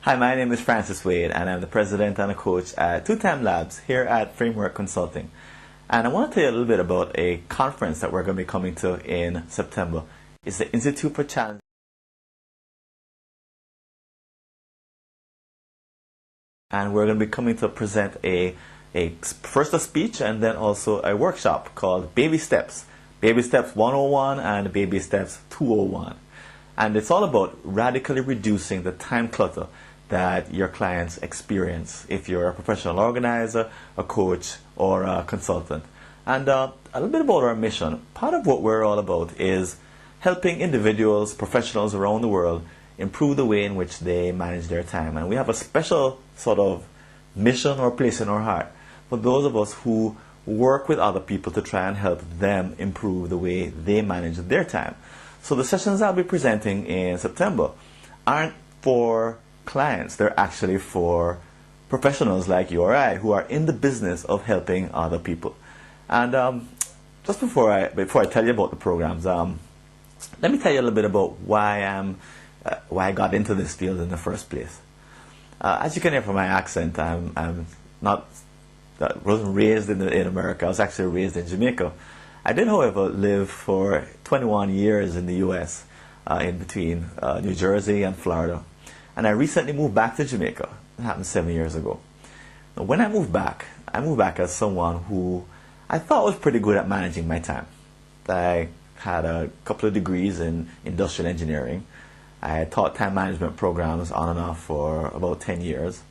Hi, my name is Francis Wade, and I'm the president and a coach at Two Time Labs here at Framework Consulting. And I want to tell you a little bit about a conference that we're going to be coming to in September. It's the Institute for Challenge. And we're going to be coming to present first a speech and then also a workshop called Baby Steps. Baby Steps 101 and Baby Steps 201. And it's all about radically reducing the time clutter that your clients experience if you're a professional organizer, a coach, or a consultant. And a little bit about our mission. Part of what we're all about is helping individuals, professionals around the world improve the way in which they manage their time. And we have a special sort of mission or place in our heart for those of us who work with other people to try and help them improve the way they manage their time. So the sessions I'll be presenting in September aren't for clients. They're actually for professionals like you or I who are in the business of helping other people. And just before I tell you about the programs, let me tell you a little bit about why I got into this field in the first place. As you can hear from my accent, I wasn't raised in America. I was actually raised in Jamaica. I did, however, live for 21 years in the U.S. In between New Jersey and Florida. And I recently moved back to Jamaica. It happened 7 years ago. Now, when I moved back as someone who I thought was pretty good at managing my time. I had a couple of degrees in industrial engineering. I had taught time management programs on and off for about 10 years.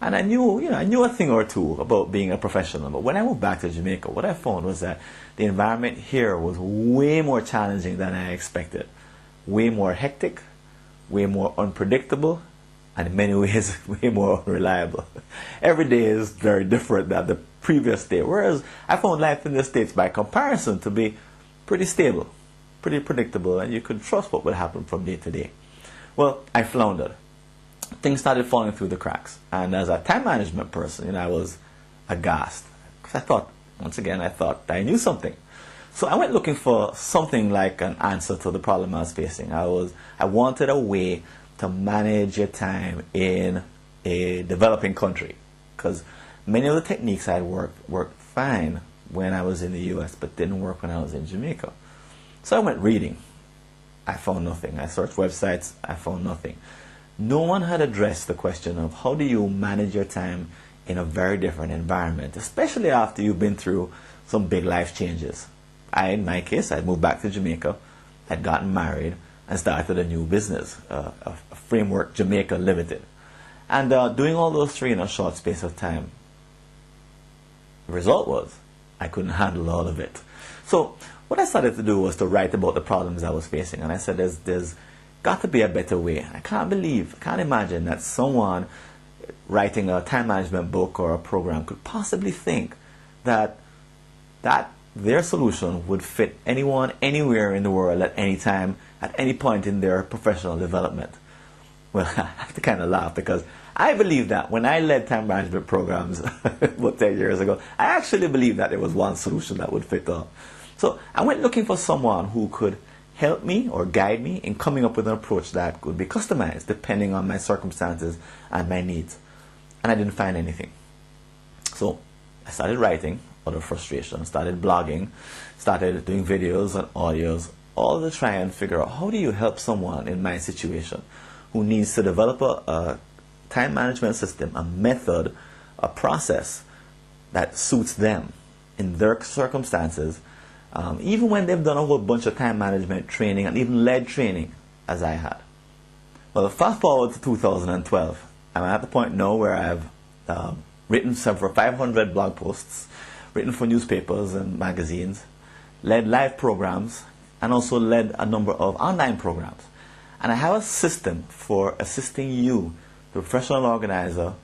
And I knew a thing or two about being a professional. But when I moved back to Jamaica, what I found was that the environment here was way more challenging than I expected. Way more hectic, way more unpredictable, and in many ways, way more unreliable. Every day is very different than the previous day. Whereas I found life in the States, by comparison, to be pretty stable, pretty predictable, and you could trust what would happen from day to day. Well, I floundered. Things started falling through the cracks. And as a time management person, I was aghast. Because I thought I knew something. So I went looking for something like an answer to the problem I was facing. I wanted a way to manage your time in a developing country. Because many of the techniques I had worked fine when I was in the US, but didn't work when I was in Jamaica. So I went reading. I found nothing. I searched websites. I found nothing. No one had addressed the question of how do you manage your time in a very different environment, especially after you've been through some big life changes. In my case, I moved back to Jamaica, had gotten married, and started a new business, a Framework Jamaica Limited. And doing all those three in a short space of time, the result was I couldn't handle all of it. So what I started to do was to write about the problems I was facing. And I said, there's got to be a better way. I can't imagine that someone writing a time management book or a program could possibly think that their solution would fit anyone, anywhere in the world, at any time, at any point in their professional development. Well, I have to kind of laugh because I believe that when I led time management programs about 10 years ago, I actually believed that there was one solution that would fit all. So I went looking for someone who could help me or guide me in coming up with an approach that could be customized depending on my circumstances and my needs. And I didn't find anything. So I started writing out of frustration, started blogging, started doing videos and audios, all to try and figure out how do you help someone in my situation who needs to develop a time management system, a method, a process that suits them in their circumstances, even when they've done a whole bunch of time management training and even led training as I had. Well, fast forward to 2012. I'm at the point now where I've written several 500 blog posts, written for newspapers and magazines, led live programs, and also led a number of online programs. And I have a system for assisting you, the professional organizer,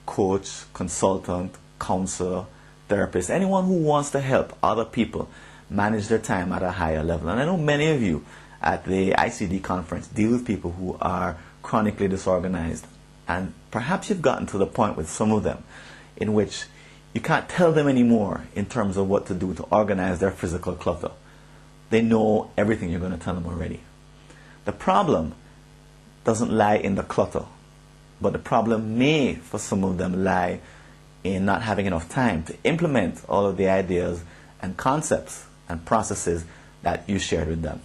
coach, consultant, counselor, therapist, anyone who wants to help other people manage their time at a higher level. And I know many of you at the ICD conference deal with people who are chronically disorganized. And perhaps you've gotten to the point with some of them in which you can't tell them anymore in terms of what to do to organize their physical clutter. They know everything you're going to tell them already. The problem doesn't lie in the clutter. But the problem may, for some of them, lie in not having enough time to implement all of the ideas and concepts and processes that you shared with them.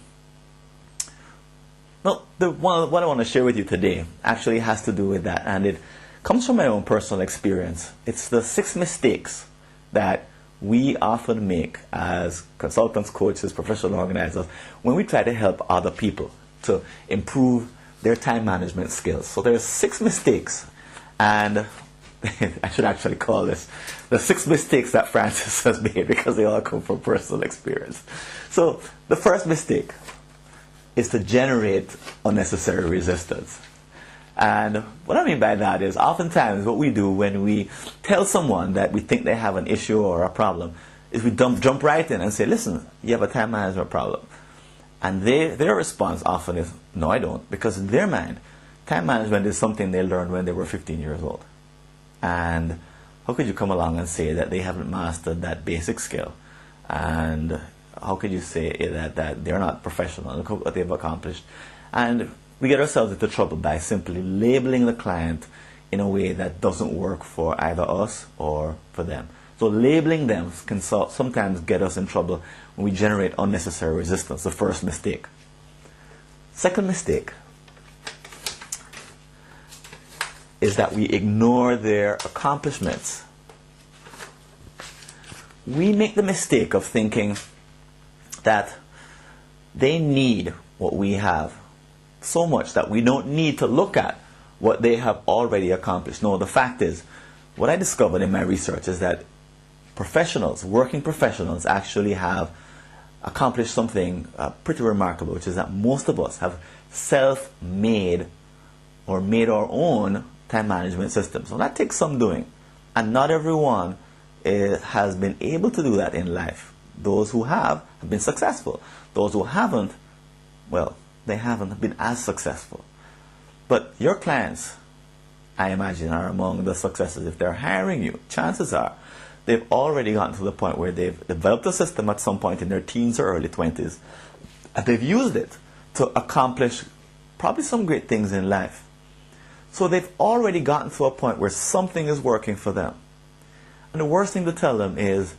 Well, what I want to share with you today actually has to do with that, and it comes from my own personal experience. It's the 6 mistakes that we often make as consultants, coaches, professional organizers when we try to help other people to improve their time management skills. So there's 6 mistakes, and I should actually call this the 6 mistakes that Francis has made, because they all come from personal experience. So the first mistake is to generate unnecessary resistance. And what I mean by that is, oftentimes what we do when we tell someone that we think they have an issue or a problem is we jump right in and say, listen, you have a time management problem. And their response often is, no, I don't. Because in their mind, time management is something they learned when they were 15 years old. And how could you come along and say that they haven't mastered that basic skill? And how could you say that they're not professional? Look what they've accomplished. And we get ourselves into trouble by simply labeling the client in a way that doesn't work for either us or for them. So labeling them can sometimes get us in trouble when we generate unnecessary resistance. The first mistake. Second mistake is that we ignore their accomplishments. We make the mistake of thinking that they need what we have so much that we don't need to look at what they have already accomplished. No, the fact is, what I discovered in my research is that professionals, working professionals, actually have accomplished something pretty remarkable, which is that most of us have self-made or made our own time management systems. So that takes some doing, and not everyone has been able to do that in life. Those who have been successful. Those who haven't, well, they haven't been as successful. But your clients, I imagine, are among the successes. If they're hiring you, chances are they've already gotten to the point where they've developed a system at some point in their teens or early 20s, and they've used it to accomplish probably some great things in life. So they've already gotten to a point where something is working for them. And the worst thing to tell them is,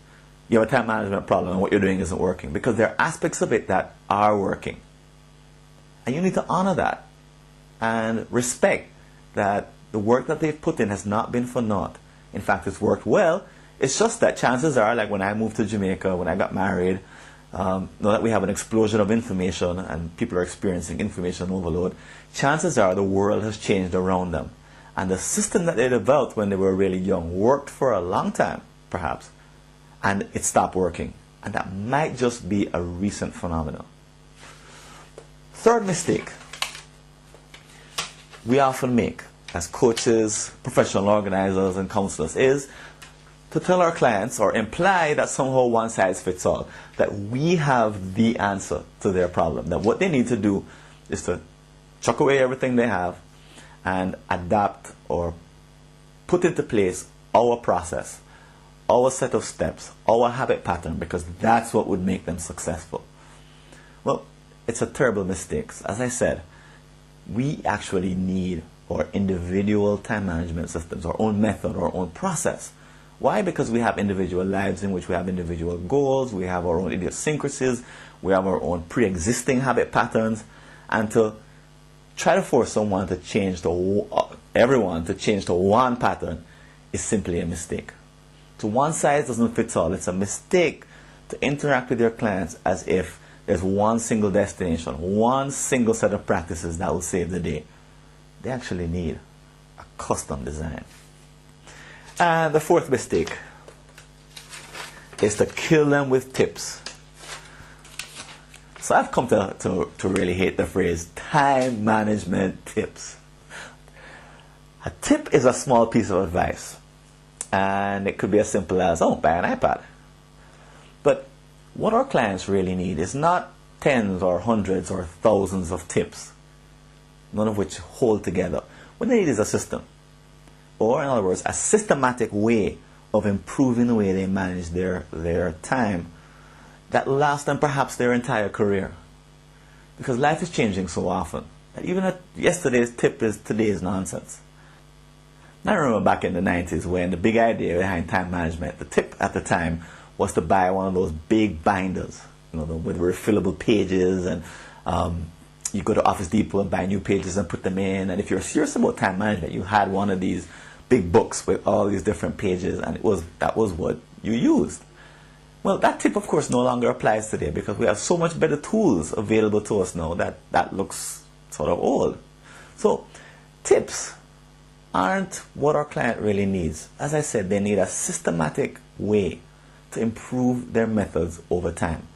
you have a time management problem and what you're doing isn't working, because there are aspects of it that are working. And you need to honor that and respect that the work that they've put in has not been for naught. In fact, it's worked well. It's just that chances are, like when I moved to Jamaica, when I got married, now that we have an explosion of information and people are experiencing information overload, chances are the world has changed around them. And the system that they developed when they were really young worked for a long time, perhaps, and it stopped working. And that might just be a recent phenomenon. Third mistake we often make as coaches, professional organizers, and counselors is to tell our clients or imply that somehow one size fits all, that we have the answer to their problem, that what they need to do is to chuck away everything they have and adapt or put into place our process, our set of steps, our habit pattern, because that's what would make them successful. Well, it's a terrible mistake. As I said, we actually need our individual time management systems, our own method, our own process. Why? Because we have individual lives in which we have individual goals, we have our own idiosyncrasies, we have our own pre-existing habit patterns, and to try to force someone to change everyone to change to one pattern is simply a mistake. So one size doesn't fit all. It's a mistake to interact with your clients as if there's one single destination, one single set of practices that will save the day. They actually need a custom design. And the fourth mistake is to kill them with tips. So I've come to really hate the phrase time management tips. A tip is a small piece of advice. And it could be as simple as, oh, buy an iPad. But what our clients really need is not tens or hundreds or thousands of tips, none of which hold together. What they need is a system. Or, in other words, a systematic way of improving the way they manage their time that lasts them perhaps their entire career. Because life is changing so often that even yesterday's tip is today's nonsense. I remember back in the 90s when the big idea behind time management, the tip at the time was to buy one of those big binders, with refillable pages, and you go to Office Depot and buy new pages and put them in. And if you're serious about time management, you had one of these big books with all these different pages, and that was what you used. Well, that tip, of course, no longer applies today because we have so much better tools available to us now that looks sort of old. So, tips aren't what our client really needs. As I said, they need a systematic way to improve their methods over time.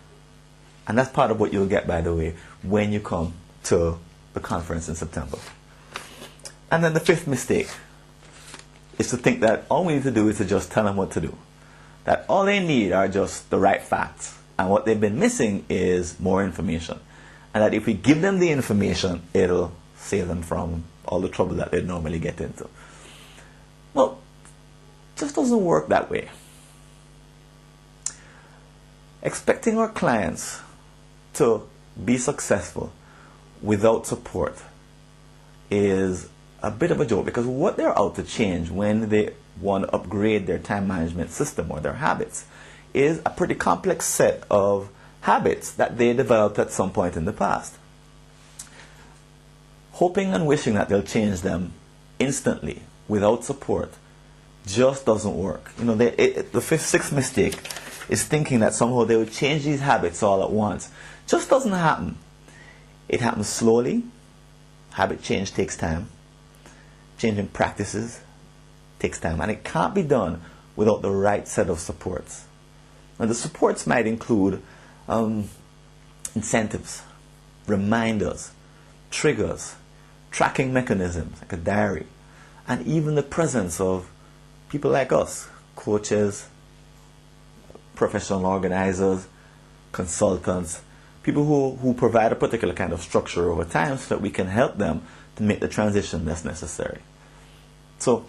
And that's part of what you'll get, by the way, when you come to the conference in September. And then the fifth mistake is to think that all we need to do is to just tell them what to do. That all they need are just the right facts. And what they've been missing is more information. And that if we give them the information, it'll save them from all the trouble that they normally get into. Well, it just doesn't work that way. Expecting our clients to be successful without support is a bit of a joke, because what they're out to change when they want to upgrade their time management system or their habits is a pretty complex set of habits that they developed at some point in the past. Hoping and wishing that they'll change them instantly without support just doesn't work. The sixth mistake is thinking that somehow they would change these habits all at once. Just doesn't happen. It happens slowly. Habit change takes time. Changing practices takes time, and it can't be done without the right set of supports. And the supports might include incentives, reminders, triggers, tracking mechanisms like a diary, and even the presence of people like us, coaches, professional organizers, consultants, people who provide a particular kind of structure over time so that we can help them to make the transition that's necessary. So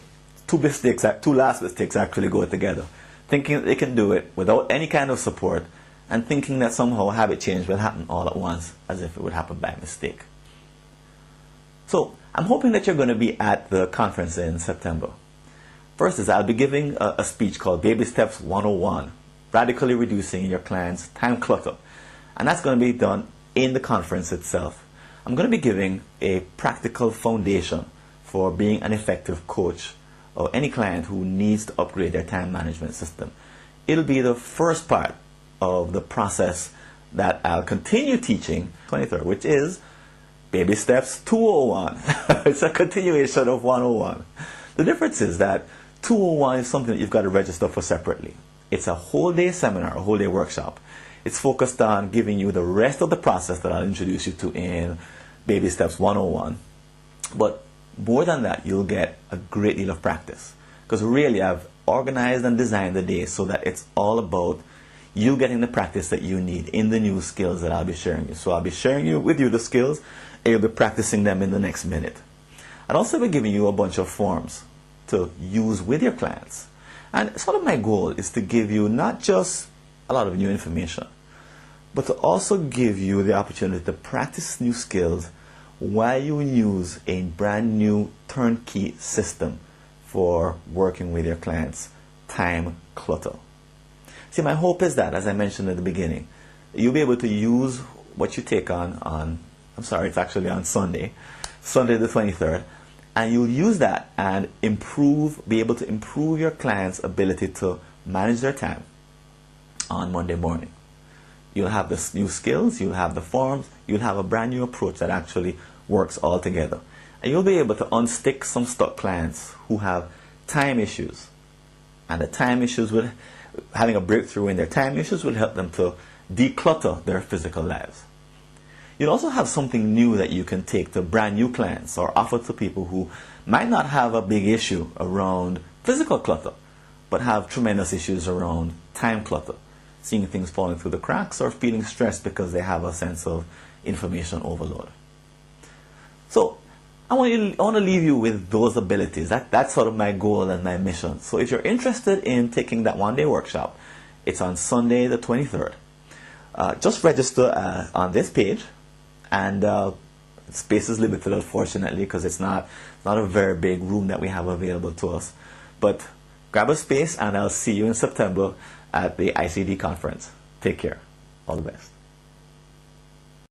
two last mistakes actually go together. Thinking that they can do it without any kind of support, and thinking that somehow habit change will happen all at once as if it would happen by mistake. So I'm hoping that you're going to be at the conference in September. First is I'll be giving a speech called Baby Steps 101, Radically Reducing Your Client's Time Clutter. And that's going to be done in the conference itself. I'm going to be giving a practical foundation for being an effective coach or any client who needs to upgrade their time management system. It'll be the first part of the process that I'll continue teaching 23rd, which is Baby Steps 201. It's a continuation of 101. The difference is that 201 is something that you've got to register for separately. It's a whole day seminar, a whole day workshop. It's focused on giving you the rest of the process that I'll introduce you to in Baby Steps 101. But more than that, you'll get a great deal of practice. Because really, I've organized and designed the day so that it's all about you getting the practice that you need in the new skills that I'll be sharing you. So I'll be sharing with you the skills, and you'll be practicing them in the next minute. I'll also be giving you a bunch of forms to use with your clients. And sort of my goal is to give you not just a lot of new information, but to also give you the opportunity to practice new skills while you use a brand new turnkey system for working with your clients' time clutter. See, my hope is that, as I mentioned at the beginning, you'll be able to use what you take it's actually on Sunday the 23rd, and you'll use that and be able to improve your clients' ability to manage their time on Monday morning. You'll have the new skills, you'll have the forms, you'll have a brand new approach that actually works all together. And you'll be able to unstick some stuck clients who have time issues. And the time issues having a breakthrough in their time issues will help them to declutter their physical lives. You'll also have something new that you can take to brand new clients or offer to people who might not have a big issue around physical clutter, but have tremendous issues around time clutter, seeing things falling through the cracks or feeling stressed because they have a sense of information overload. So I want to leave you with those abilities. That's sort of my goal and my mission. So if you're interested in taking that one-day workshop, it's on Sunday the 23rd. Just register on this page, and Space is limited, unfortunately, because it's not a very big room that we have available to us. But grab a space, and I'll see you in September at the ICD conference. Take care. All the best.